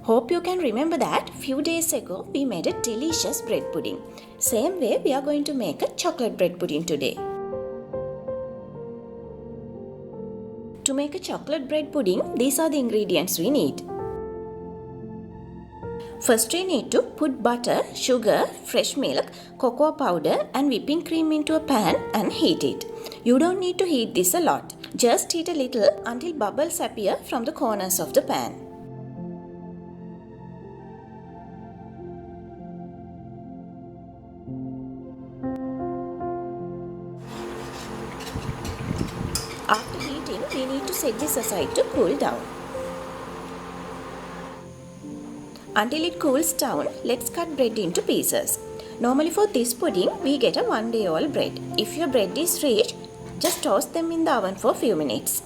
Hope you can remember that few days ago we made a delicious bread pudding. Same way we are going to make a chocolate bread pudding today. To make a chocolate bread pudding, these are the ingredients we need. First we need to put butter, sugar, fresh milk, cocoa powder and whipping cream into a pan and heat it. You don't need to heat this a lot. Just heat a little until bubbles appear from the corners of the pan. After heating, we need to set this aside to cool down. Until it cools down, let's cut bread into pieces. Normally for this pudding, we get a 1-day-old bread. If your bread is rich, just toss them in the oven for a few minutes.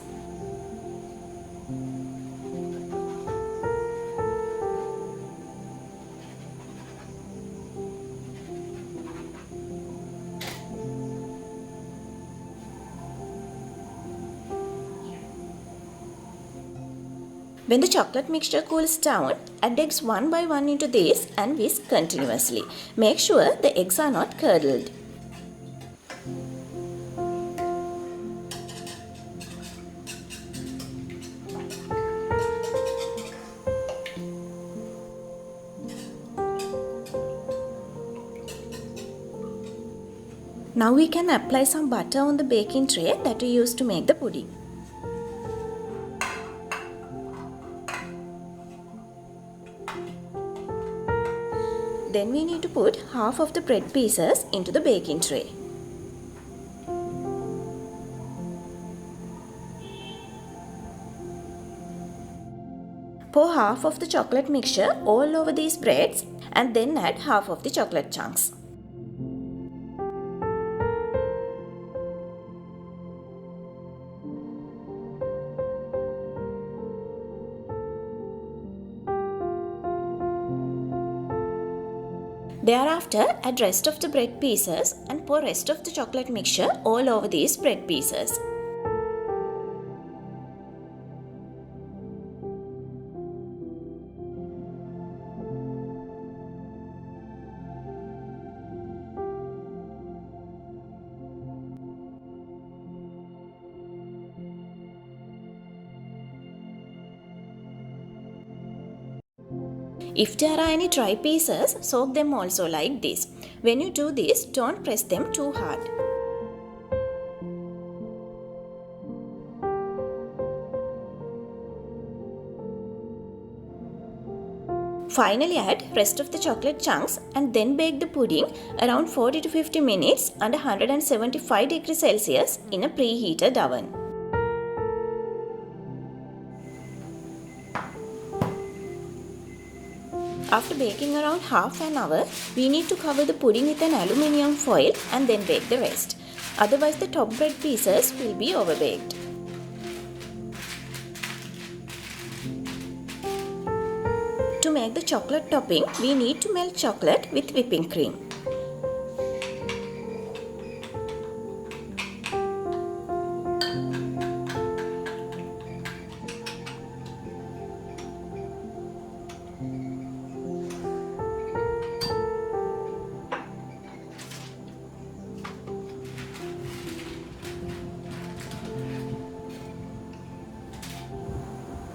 When the chocolate mixture cools down, add eggs one by one into this and whisk continuously. Make sure the eggs are not curdled. Now we can apply some butter on the baking tray that we used to make the pudding. Then we need to put half of the bread pieces into the baking tray. Pour half of the chocolate mixture all over these breads and then add half of the chocolate chunks. Thereafter, add rest of the bread pieces and pour rest of the chocolate mixture all over these bread pieces. If there are any dry pieces, soak them also like this. When you do this, don't press them too hard. Finally add rest of the chocolate chunks and then bake the pudding around 40 to 50 minutes under 175 degrees Celsius in a preheated oven. After baking around half an hour, we need to cover the pudding with an aluminium foil and then bake the rest. Otherwise the top bread pieces will be overbaked. To make the chocolate topping, we need to melt chocolate with whipping cream.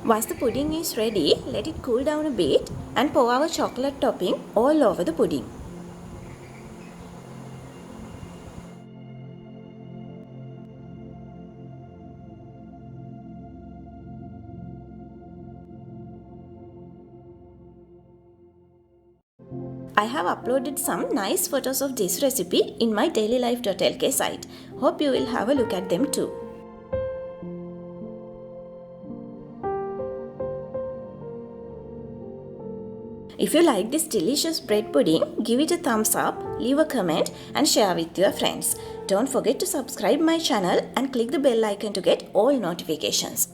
Once the pudding is ready, let it cool down a bit and pour our chocolate topping all over the pudding. I have uploaded some nice photos of this recipe in my dailylife.lk site. Hope you will have a look at them too. If you like this delicious bread pudding, give it a thumbs up, leave a comment and share with your friends. Don't forget to subscribe my channel and click the bell icon to get all notifications.